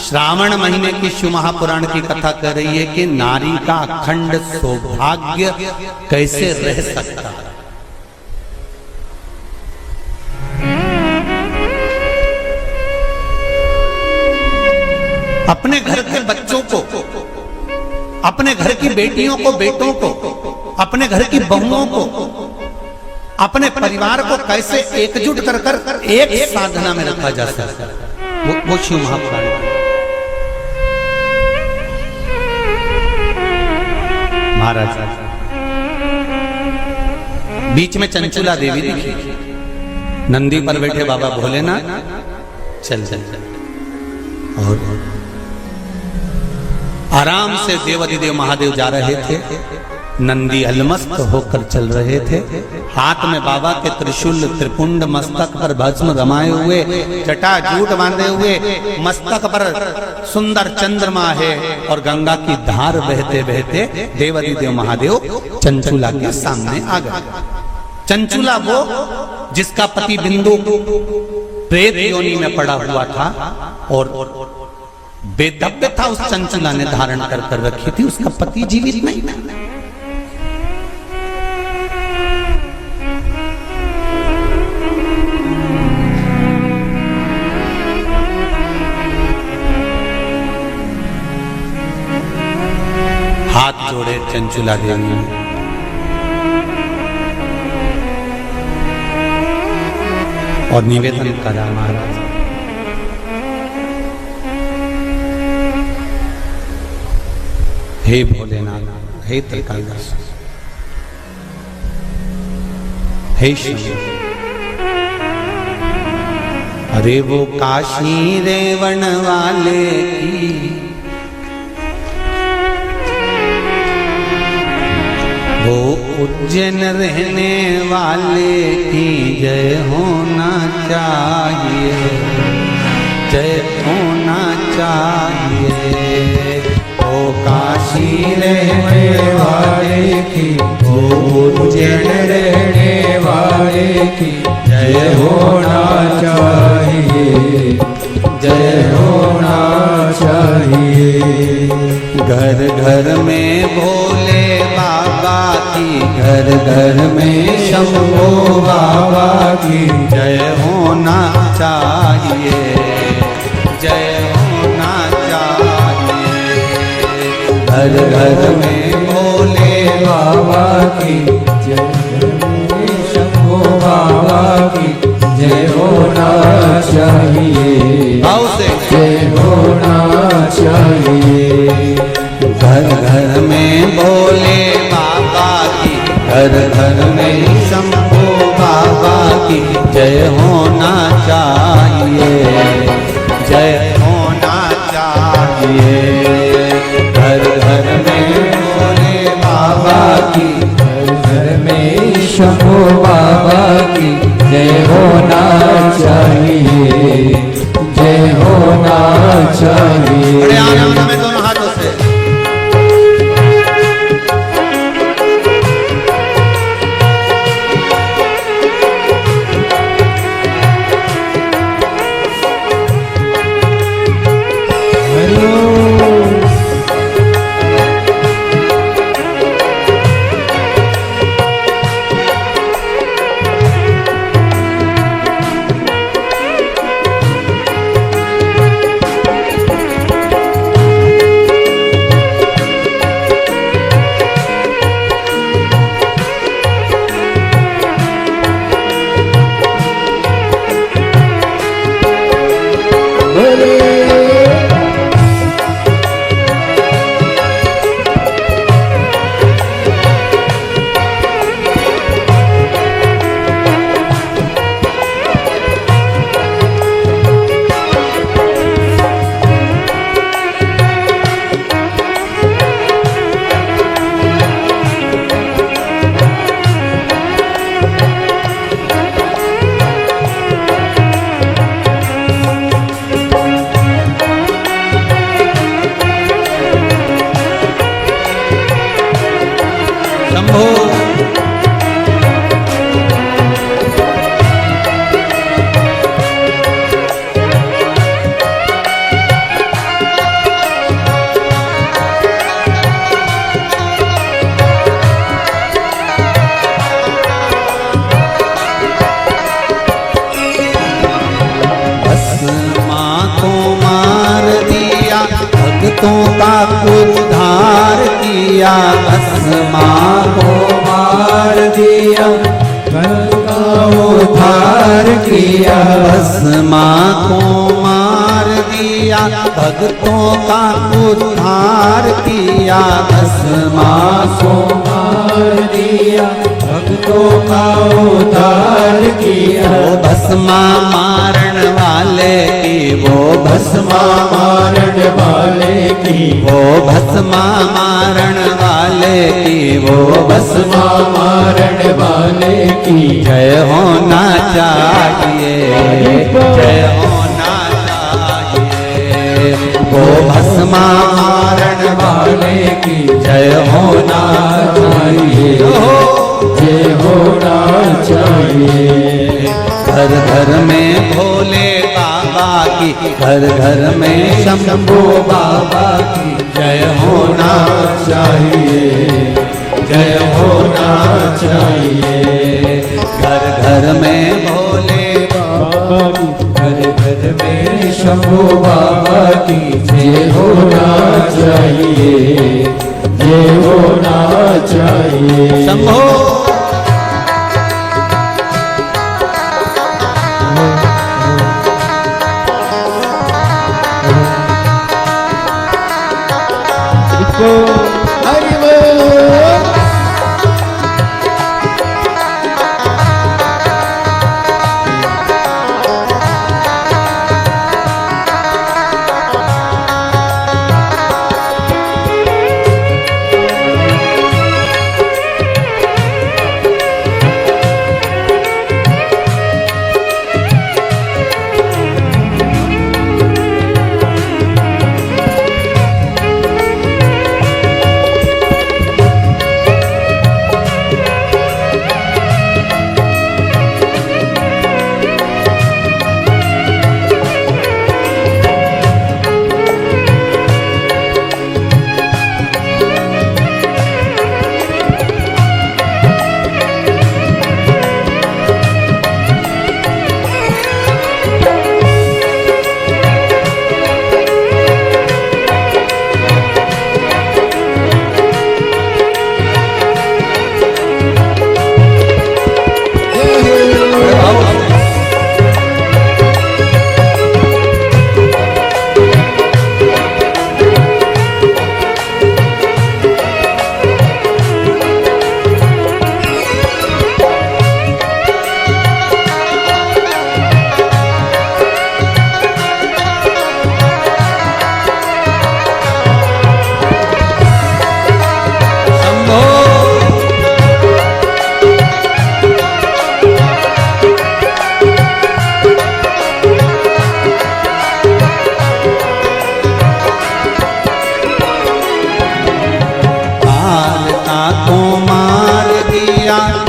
श्रावण महीने की शिव महापुराण की कथा कर रही है कि नारी का अखंड सौभाग्य कैसे रह सकता है। अपने घर के बच्चों को, अपने घर की बेटियों को, बेटों को, अपने घर की बहुओं को, अपने परिवार को कैसे एकजुट कर कर एक साधना में रखा जा सकता है, वो शिव महापुराण। महाराज बीच में चंचुला देवी दिखी, नंदी पर बैठे बाबा भोलेनाथ चल चल चल, और आराम से देवाधिदेव महादेव जा रहे थे। नंदी अलमस्त होकर चल रहे थे, हाथ में बाबा के त्रिशूल त्रिपुंड, मस्तक पर भस्म रमाए हुए, जटाजूट बांधे हुए, मस्तक पर सुंदर चंद्रमा है और गंगा की धार बहते बहते देवाधिदेव महादेव चंचुला के सामने आ गए। चंचुला वो जिसका पति बिंदु प्रेत योनि में पड़ा हुआ था और बेदब्य था, उस चंचुला ने धारण कर कर रखी थी, उसका पति जीवित नहीं था। हाथ जोड़े चंचुला देवी ने, और निवेदन करा, महाराज हे भोलेनाथ, हे त्रिकालदर्श, हे शंभु, अरे वो काशी रेवण वाले की, वो उज्जैन रहने वाले की जय होना चाहिए, जय होना चाहिए। ओ काशी रहने वाले की, ओ उज्जैन रहने वाले की जय होना चाहिए, जय होना चाहिए। घर घर में भोले बाबा की, घर घर में शंभो बाबा की जय होना चाहिए, जय होना चाहिए। घर घर में भोले बाबा की जय, शंभो बाबा की जय होना चाहिए, भाव से जय होना चाहिए। घर घर में भोले बाबा की, घर घर में शंभो बाबा की जय होना चाहिए, जय होना चाहिए। घर घर में भोले बाबा की, घर घर में शंभो बाबा की जय होना चाहिए, जय होना चाहिए। बड़े आनंद में दोनों हाथों से भस्मा को मार दिया, भक्तों का उद्धार किया। भस्मा को मार दिया, भक्तों का उद्धार किया। वो भस्मा मारण वाले की, वो भस्मा मारण वाले की, वो भस्मा मारण वाले की, वो भस्मा मारण वाले की जय होना चाहिए, जय होना चाहिए। वो भस्मा मारण वाले की जय होना चाहिए, जय होना चाहिए। घर घर में भोले बाबा की, घर घर में शंभू बाबा की जय होना चाहिए, जय होना चाहिए। घर घर में भोले बाबा की, घर घर में शंभू बाबा की जय होना चाहिए, जय होना चाहिए। शंभो हरि बोल।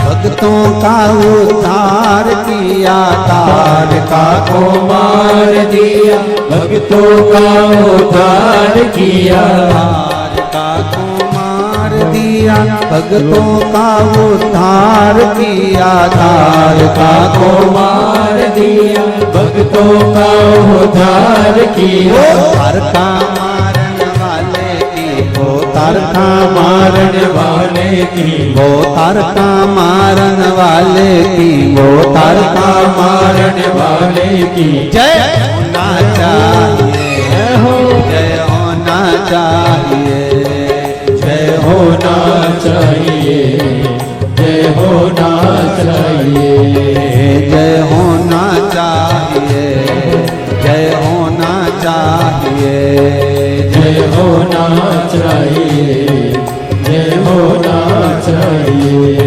भक्तों का उद्धार किया। तारका को मार दिया, भक्तों का उद्धार किया। तारका को मार दिया, भक्तों का उद्धार किया। तारका को मार दिया, भक्तों का उद्धार किया। तारका मारन वाले की, वो तारका मारन वाले की, वो तारका मारन वाले की, वो तारका मारन वाले की जय होना चाहिए, जय होना चाहिए, जय होना चाहिए, जय होना चाहिए, जय होना चाहिए, जय होना चाहिए, जय होना चाहिए, जय होना चाहिए।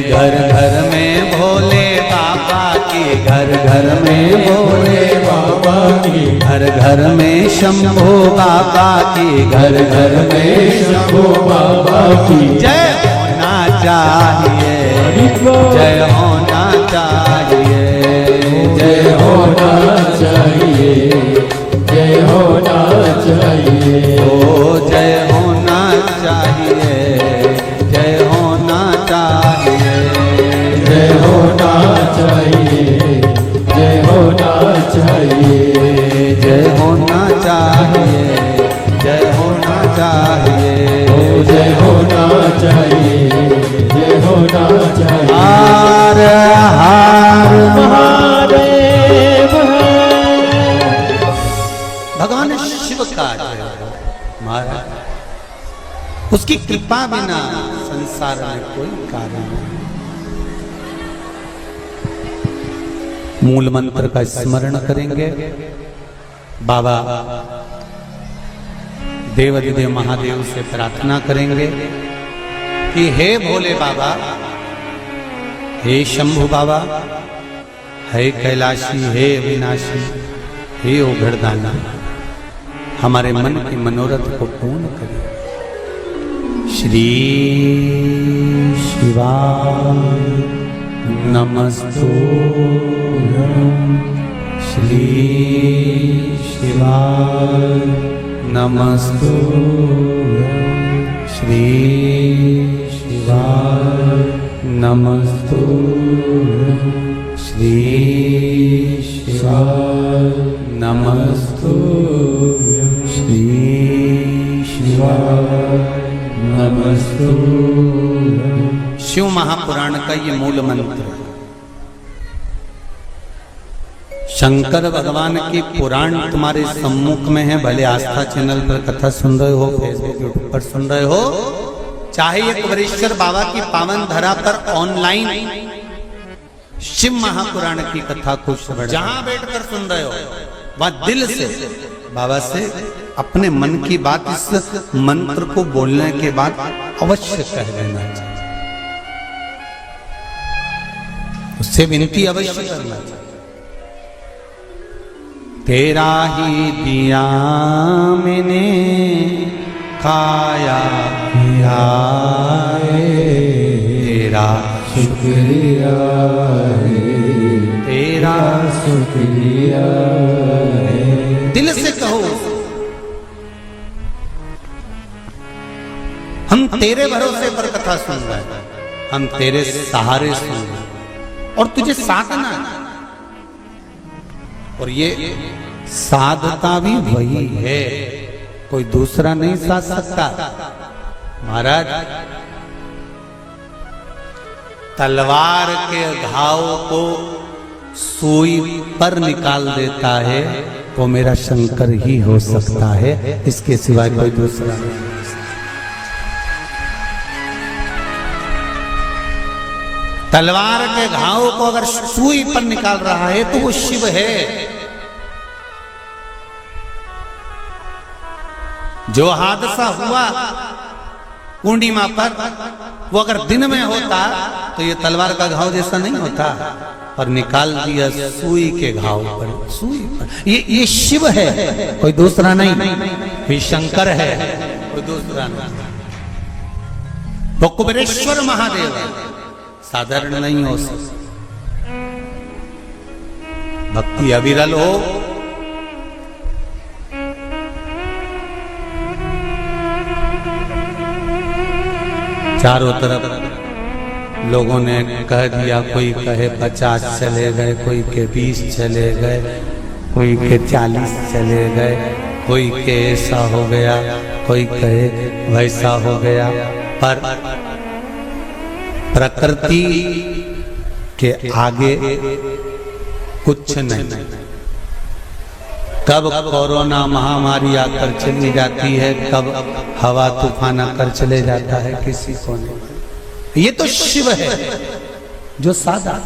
घर घर में भोले बाबा की, घर घर में भोले बाबा की, घर घर में शंभू बाबा की, घर घर में शंभू बाबा की जय होना चाहिए, जय होना चाहिए, जय होना चाहिए, जय होना चाहिए। ओ जय होना चाहिए, जय होना चाहिए, जय होना चाहिए, जय होना चाहिए, जय होना चाहिए, जय होना चाहिए, जय होना चाहिए, जय होना चाहिए। हर हर महादेव। भगवान शिव का जय हो महाराज। उसकी कृपा बिना संसार में कोई कार्य नहीं। मूल मंत्र का स्मरण करेंगे। बाबा देवाधिदेव महादेव से प्रार्थना करेंगे कि हे भोले बाबा, हे शंभु बाबा, हे कैलाशी, हे अविनाशी, हे उघड़दाना, हमारे मन के मनोरथ को पूर्ण करें। श्री शिवाय नमस्तुभ्यं, श्री शिवाय नमस्तुभ्यं, श्री शिवाय नमस्तुभ्यं, श्री शिवाय नमस्तुभ्यं, श्री शिवाय नमस्तुभ्यं। शिव महापुराण का ये मूल मंत्र है। शंकर भगवान की पुराण तुम्हारे सम्मुख में है। भले आस्था चैनल पर कथा सुन रहे हो, फेसबुक यूट्यूब पर सुन रहे हो, चाहे एक वरेश्वर बाबा की पावन धरा पर ऑनलाइन शिव महापुराण की कथा को जहां बैठकर सुन रहे हो, वह दिल से बाबा से अपने मन की बात इस मंत्र को बोलने के बाद अवश्य कह लेना चाहिए। उससे विनती अवश्य करना चाहिए। तेरा ही दिया मैंने खाया पिया, तेरा शुक्रिया है, तेरा शुक्रिया है। दिल से कहो, हम तेरे भरोसे पर कथा सुन रहे हैं, हम तेरे सहारे सुन रहे हैं और तुझे साधना है। और ये साधता भी वही है, कोई दूसरा नहीं साध सकता। महाराज, तलवार के घाव को सुई पर निकाल देता है वो मेरा शंकर ही हो सकता है, इसके सिवाय कोई दूसरा नहीं। तलवार के घाव को अगर सुई पर निकाल रहा है तो वो शिव है। जो हादसा हुआ पूर्णिमा पर, वो अगर दिन में होता तो ये तलवार का घाव जैसा नहीं होता, और निकाल दिया सुई के घाव पर, सुई पर। ये शिव है, कोई दूसरा नहीं। ये शंकर है, कोई दूसरा नहीं। वो कुबेरेश्वर महादेव है, साधारण नहीं हो सकता। भक्ति अविरल हो, चारों तरफ लोगों ने कह दिया, कोई कहे 50 चले गए, कोई के 20 चले गए, कोई के 40 चले गए, कोई के ऐसा हो गया, कोई कहे वैसा हो गया। पर प्रकृति के आगे कुछ नहीं। कब कोरोना महामारी आकर चली जाती है, कब हवा तूफान आकर चले जाता है, किसी को नहीं। ये तो शिव है जो सादा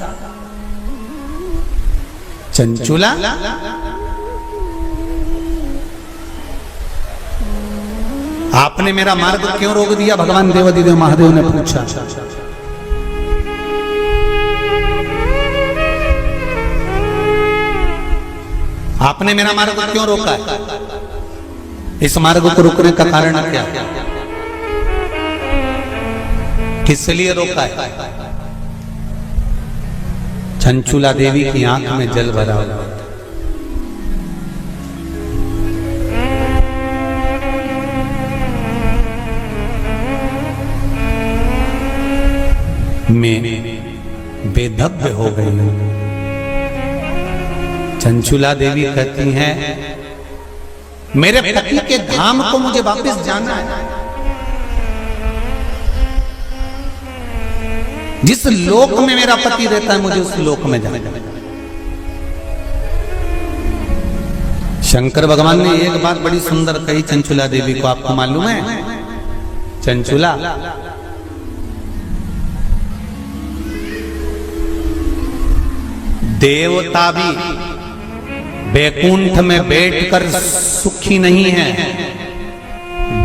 चंचुला। आपने मेरा मार्ग क्यों रोक दिया? भगवान देवाधिदेव महादेव ने पूछा। आपने मेरा मार्ग क्यों रोका है? इस मार्ग को रोकने का कारण क्या? किस लिए रोका है? चंचुला देवी की आंख में जल भरा हुआ था। मैं बेधब्य हो गई हूं। चंचुला देवी कहती हैं, मेरे पति के धाम को मुझे वापस जाना है। जिस लोक में मेरा पति रहता है मुझे उस लोक में जाना है। शंकर भगवान ने एक बात बड़ी सुंदर कही चंचुला देवी को, आपको मालूम है? चंचुला, देवता भी बैकुंठ में बैठकर सुखी नहीं है।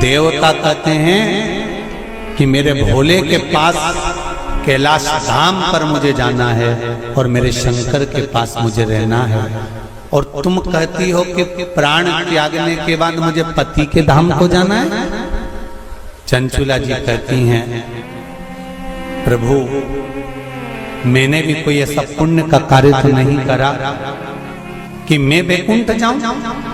देवता कहते हैं कि मेरे भोले के पास कैलाश धाम पर मुझे जाना है और मेरे शंकर के पास मुझे रहना है। और तुम कहती हो कि प्राण त्यागने के बाद मुझे पति के धाम को जाना है। चंचुला जी कहती हैं, प्रभु मैंने भी कोई ऐसा पुण्य का कार्य तो नहीं करा कि मैं बैकुंठ जाऊं।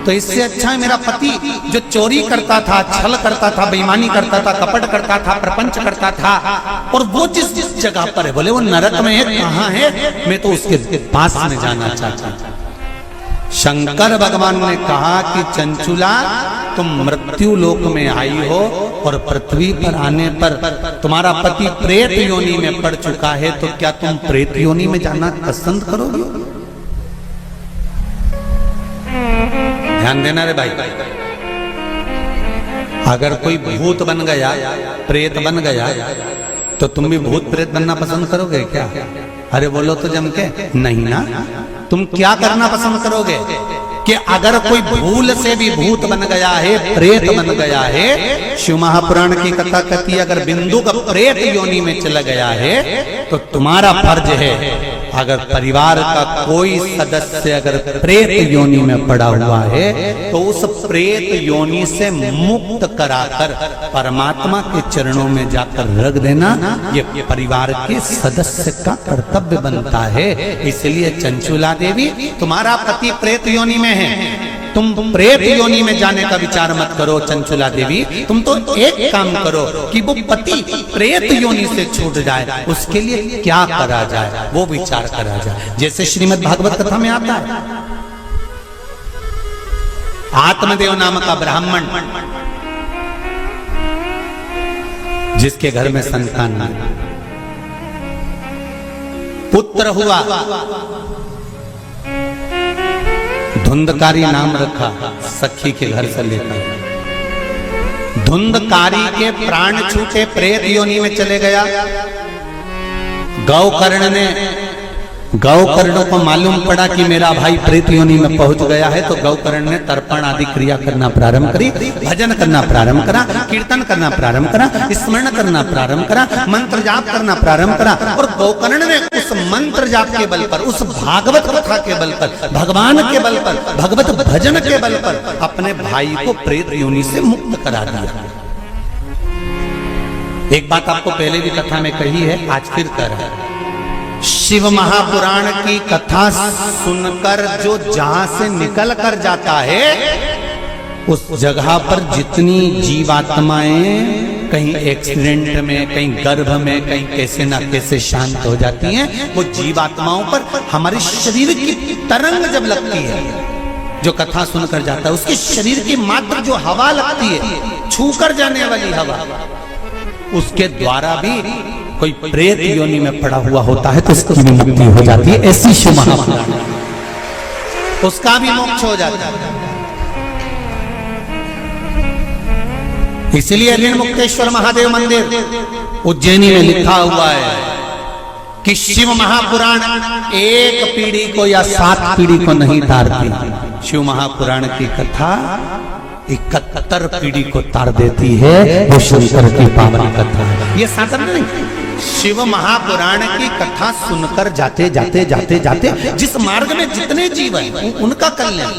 तो इससे अच्छा है मेरा पति जो चोरी करता था, छल करता था, बेईमानी करता था, कपट करता था, प्रपंच करता था, और वो जिस जगह पर है, बोले वो नरक में है, कहां है, मैं तो उसके पास में जाना चाहता हूं। शंकर भगवान ने कहा कि चंचुला तुम मृत्यु लोक में आई हो और पृथ्वी पर आने पर तुम्हारा पति प्रेत योनि में पड़ चुका है, तो क्या तुम प्रेत योनि में जाना पसंद करोगे? ध्यान देना रे भाई, अगर कोई भूत बन गया, प्रेत बन गया, तो तुम भी भूत प्रेत बनना पसंद करोगे क्या? अरे बोलो तो जम के, नहीं ना। तुम क्या करना पसंद करोगे कि अगर कोई भूल से भी भूत बन गया है, प्रेत बन गया है, शिव महापुराण की कथा कहती है अगर बिंदु का प्रेत योनि में चला गया है तो तुम्हारा फर्ज है, अगर परिवार का कोई सदस्य अगर प्रेत योनि में पड़ा हुआ है तो उस प्रेत योनि से मुक्त कराकर परमात्मा के चरणों में जाकर रख देना, ये परिवार के सदस्य का कर्तव्य बनता है। इसलिए चंचुला देवी, तुम्हारा पति प्रेत योनि में है, तुम प्रेत योनि में जाने का विचार मत करो। चंचुला देवी, तुम तो एक काम करो कि वो पति प्रेत योनि से छूट जाए, उसके लिए क्या करा जाए वो विचार करा जाए। जैसे श्रीमद् भागवत कथा में आता है, आत्मदेव नाम का ब्राह्मण जिसके घर में संतान नहीं, पुत्र हुआ, धुंधकारी नाम रखा सखी के घर से लेकर। धुंधकारी के प्राण छूटे, प्रेत योनि में चले गया। गौकर्ण को मालूम पड़ा कि मेरा भाई प्रेत योनि में पहुंच गया है, तो गौकर्ण ने तर्पण आदि क्रिया करना प्रारंभ करी, भजन करना प्रारंभ करा, कीर्तन करना प्रारंभ करा, स्मरण करना प्रारंभ करा, मंत्र जाप करना प्रारंभ करा। और गौकर्ण ने उस मंत्र जाप के बल पर, उस भागवत कथा के बल पर, भगवान के बल पर, भगवत भजन के बल पर अपने भाई को प्रेत योनि से मुक्त करा दिया। एक बात आपको पहले भी कथा में कही है, आज फिर कर रहा है। शिव महापुराण की कथा सुनकर जो जहां से निकल कर जाता है, उस जगह पर जितनी जीवात्माएं कहीं एक्सीडेंट में, कहीं गर्भ में, कहीं कैसे ना कैसे शांत हो जाती हैं, वो जीवात्माओं पर हमारे शरीर की तरंग जब लगती है, जो कथा सुनकर जाता है, उसके शरीर की मात्र जो हवा लगती है, छूकर जाने वाली हवा, उसके द्वारा भी कोई प्रेत योनि में पड़ा हुआ होता है तो उसकी भी मुक्ति हो जाती है। ऐसी शिव महापुराण, उसका भी मोक्ष हो जाता है। इसलिए ऋण मुक्तेश्वर महादेव मंदिर उज्जैनी में लिखा हुआ है कि शिव महापुराण एक पीढ़ी को या 7 पीढ़ी को नहीं तारती। शिव महापुराण की कथा 71 पीढ़ी को तार देती है। वो शंकर की पावन कथा है, ये साधारण नहीं। शिव महापुराण की कथा सुनकर जाते जाते जाते जाते जिस मार्ग में जितने जीव हैं उनका कल्याण।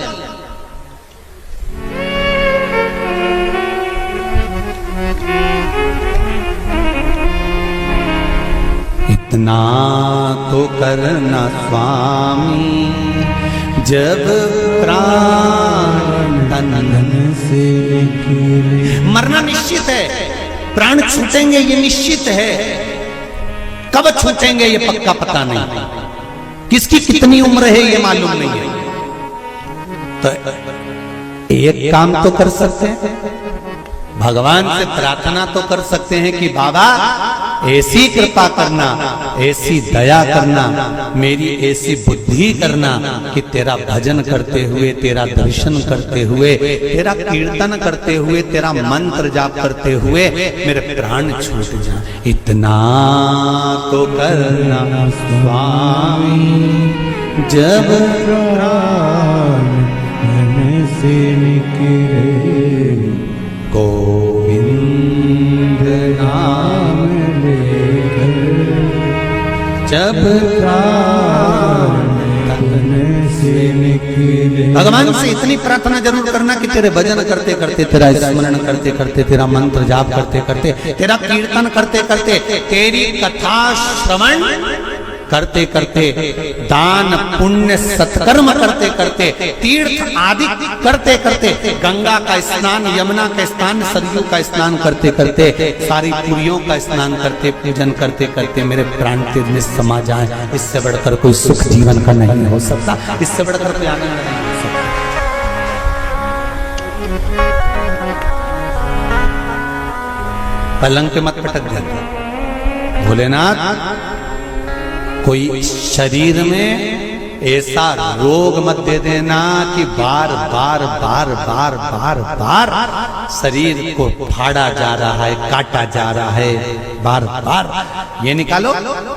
इतना तो करना स्वामी जब प्राण तन से मरना निश्चित है, प्राण छूटेंगे ये निश्चित है, कब छूटेंगे ये पक्का पता नहीं, किसकी कितनी उम्र है ये मालूम नहीं है। तो एक काम तो कर सकते हैं, भगवान से प्रार्थना तो कर सकते हैं कि बाबा ऐसी कृपा करना, ऐसी दया करना, मेरी ऐसी बुद्धि करना कि तेरा भजन करते हुए, तेरा दर्शन करते हुए, तेरा कीर्तन करते हुए, तेरा मंत्र जाप करते हुए मेरे प्राण छूट जाए। इतना तो करना स्वामी जब प्राण मन से निकले, गोविंद नाम लेकर जब प्राण मन से निकले। भगवान से इतनी प्रार्थना जरूर करना कि तेरे भजन करते करते, तेरा स्मरण करते करते, तेरा मंत्र जाप करते करते, तेरा कीर्तन करते करते, तेरी कथा श्रवण करते करते, दान पुण्य सत्कर्म करते करते, तीर्थ आदि करते करते, गंगा का स्नान, यमुना का स्नान, सरयू का स्नान करते करते, सारी पुरियों का स्नान करते, पूजन करते करते मेरे प्राण तेज में समा जाए। इससे बढ़कर कोई सुख जीवन का नहीं हो सकता, इससे बढ़कर कोई आनंद नहीं हो सकता। पलंग पे मत पटक जाते भोलेनाथ, कोई शरीर में ऐसा रोग मत दे देना कि बार बार बार बार बार बार शरीर को फाड़ा जा रहा है, काटा जा रहा है, बार बार। ये निकालो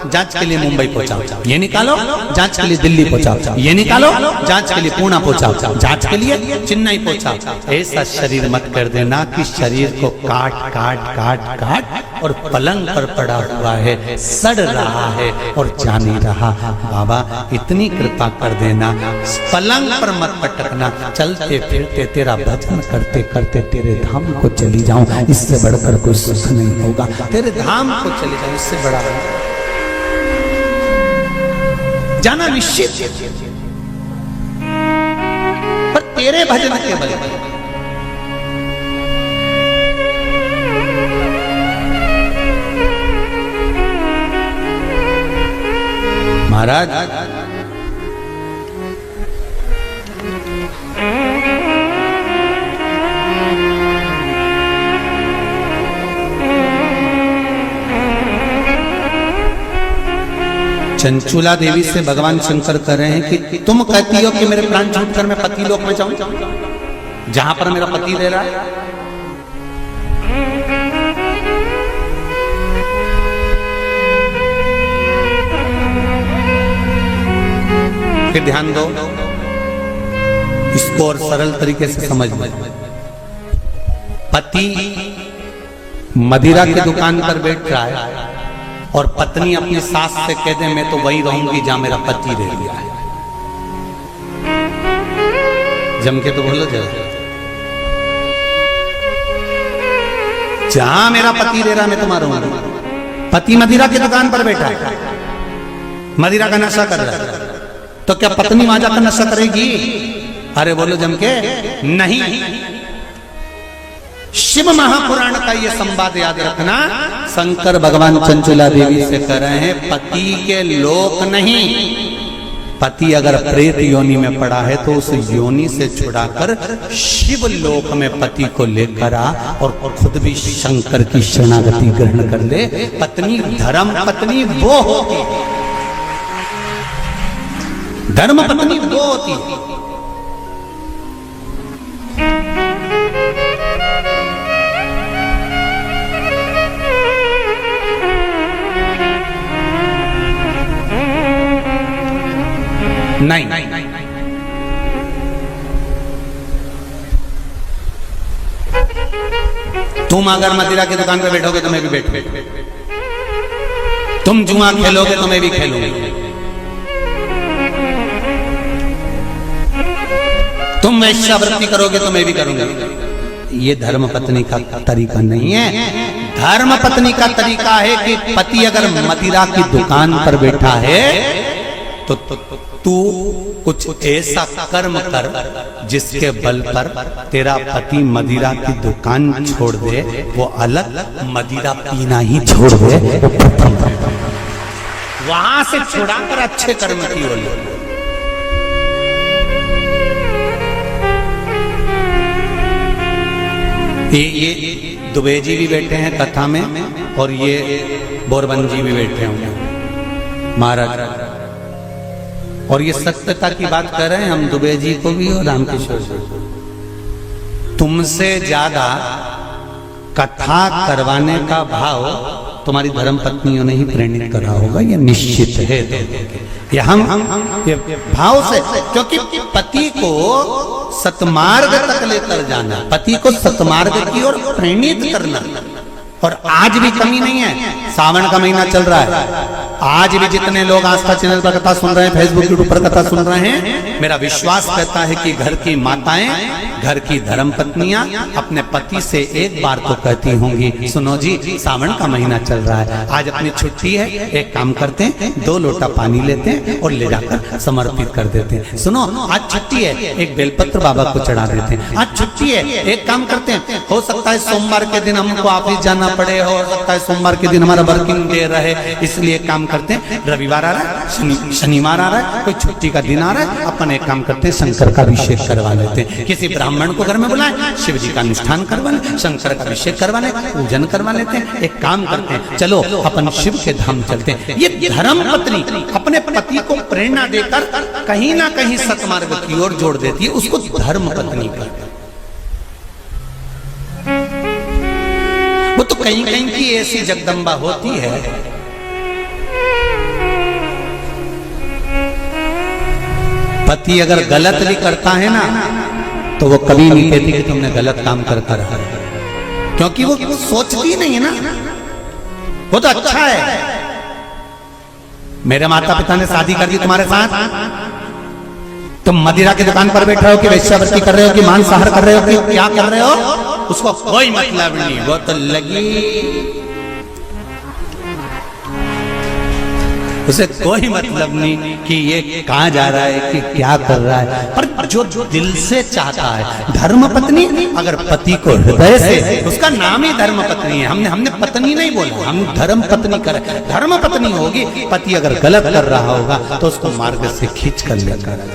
जांच के लिए मुंबई पहुंचाओ, ये निकालो जांच के लिए दिल्ली पहुंचाओ, ये निकालो जांच के लिए पुणे पहुंचाओ, जांच के लिए चेन्नई पहुंचाओ। ऐसा शरीर मत कर देना कि शरीर को काट काट काट काट और पलंग पर पड़ा हुआ है, सड़ रहा है और जा नहीं रहा। बाबा इतनी कृपा कर देना, पलंग पर मत पटकना, चलते फिरते तेरा भजन करते करते तेरे धाम को चली जाऊं, इससे बढ़कर कोई सुख नहीं होगा। तेरे धाम को चली जाऊं, इससे बड़ा जाना निश्चित, पर तेरे भजन के बल पर। महाराज चंचुला देवी से भगवान शंकर कह रहे हैं कि तुम कहती हो कि मेरे प्राण छूटकर मैं पति लोक में जाऊं, जहां पर मेरा पति रह रहा है। फिर ध्यान दो, इसको और सरल तरीके से समझ लो। पति मदिरा की दुकान पर बैठ रहा है और पत्नी अपनी सास से कह दे मैं तो वही रहूंगी जहां मेरा पति रह गया है। जम के तो बोलो जरा, जहां मेरा पति रह रहा मैं तुम्हारा रहूंगा। पति मदिरा की दुकान पर बैठा है, मदिरा का नशा कर रहा है, तो क्या पत्नी वहां जाकर नशा करेगी? अरे बोलो जम के, नहीं। शिव महापुराण का ये संवाद याद रखना। शंकर भगवान चंचुला देवी से कह रहे हैं पति के लोक नहीं, पति अगर प्रेत योनि में पड़ा है तो उस योनि से छुड़ाकर शिव लोक में पति को लेकर आ और खुद भी शंकर की शरणागति ग्रहण कर ले। पत्नी धर्म पत्नी वो होती, धर्म पत्नी वो होती है। नहीं, तुम अगर मदिरा की दुकान पे बैठोगे तो मैं भी बैठूंगा, तुम जुआ खेलोगे तो मैं भी खेलूंगा, तुम वैश्यावृत्ति करोगे तो मैं भी करूंगा। ये धर्म पत्नी का तरीका नहीं है। धर्म पत्नी का तरीका है कि पति अगर मदिरा की दुकान पर बैठा है तो तू कुछ ऐसा कर्म कर जिसके बल पर तेरा पति मदिरा की दुकान छोड़ दे, वो अलग, मदिरा पीना ही छोड़ दे, वहां से छुड़ाकर अच्छे कर्म की ओर ले। ये दुबे जी भी बैठे हैं कथा में और ये बोरबन जी भी बैठे होंगे महाराज, और ये सत्यता की बात कर रहे हैं हम दुबे जी को भी और रामकिशोर जी। तुमसे ज्यादा कथा करवाने का भाव तुम्हारी धर्म पत्नियों ने ही प्रेरित करा होगा, ये निश्चित है। ये हम ये भाव से, क्योंकि पति को सतमार्ग तक लेकर जाना, पति को सतमार्ग की ओर प्रेरित करना, और आज भी कमी नहीं है। सावन का महीना चल रहा है, आज भी जितने लोग आस्था चैनल पर कथा सुन रहे हैं, फेसबुक यूट्यूब पर कथा सुन रहे हैं, मेरा विश्वास कहता है कि घर की माताएं, घर की धर्म पत्नियां अपने पति से एक बार तो कहती होंगी, सुनो जी सावन का महीना चल रहा है, आज अपनी छुट्टी है, एक काम करते हैं 2 लोटा पानी लेते हैं और ले जाकर समर्पित कर देते हैं। सुनो आज छुट्टी है, एक बेलपत्र बाबा को चढ़ा देते हैं। आज छुट्टी है, एक काम करते हैं, हो सकता है सोमवार के दिन हमको ऑफिस जाना पड़े, हो सकता है सोमवार के दिन हमारा वर्किंग डे रहे, इसलिए काम करते हैं रविवार आ रहा है, शनिवार आ रहा है, कोई छुट्टी का दिन आ रहा है, अपन एक काम करते हैं शंकर का अभिषेक करवा लेते हैं। किसी ब्राह्मण को घर में बुलाएं, शिव जी का अनुष्ठान करवा लें, शंकर का अभिषेक करवा लें, पूजन करवा लेते हैं। एक काम करते हैं, चलो अपन शिव के धाम चलते हैं। ये धर्म पत्नी अपने पति को प्रेरणा देकर कहीं ना कहीं सतमार्ग की ओर जोड़ देती है, उसको धर्म पत्नी कहते हैं। वो तो कहीं कहीं की ऐसी जगदम्बा होती है, पति अगर गलत भी करता है ना तो वो कभी नहीं कहती कि तुमने गलत काम कर कर, क्योंकि वो सोचती नहीं है ना, वो तो अच्छा है। मेरे माता पिता ने शादी कर दी तुम्हारे साथ, तुम मदिरा की दुकान पर बैठे हो कि वेश्यावृत्ति कर रहे हो कि मांसाहार कर रहे हो कि क्या कर रहे हो, उसको कोई मतलब नहीं, वो तो लगी, उसे कोई मतलब नहीं कि ये कहां जा रहा है कि क्या कर रहा है। पर जो दिल से चाहता है, धर्म पत्नी अगर पति को हृदय से, उसका नाम ही धर्म पत्नी है। हमने पत्नी नहीं बोला, हम धर्म पत्नी कर, धर्म पत्नी होगी। पति अगर गलत कर रहा होगा तो उसको मार्ग से खींच कर लेकर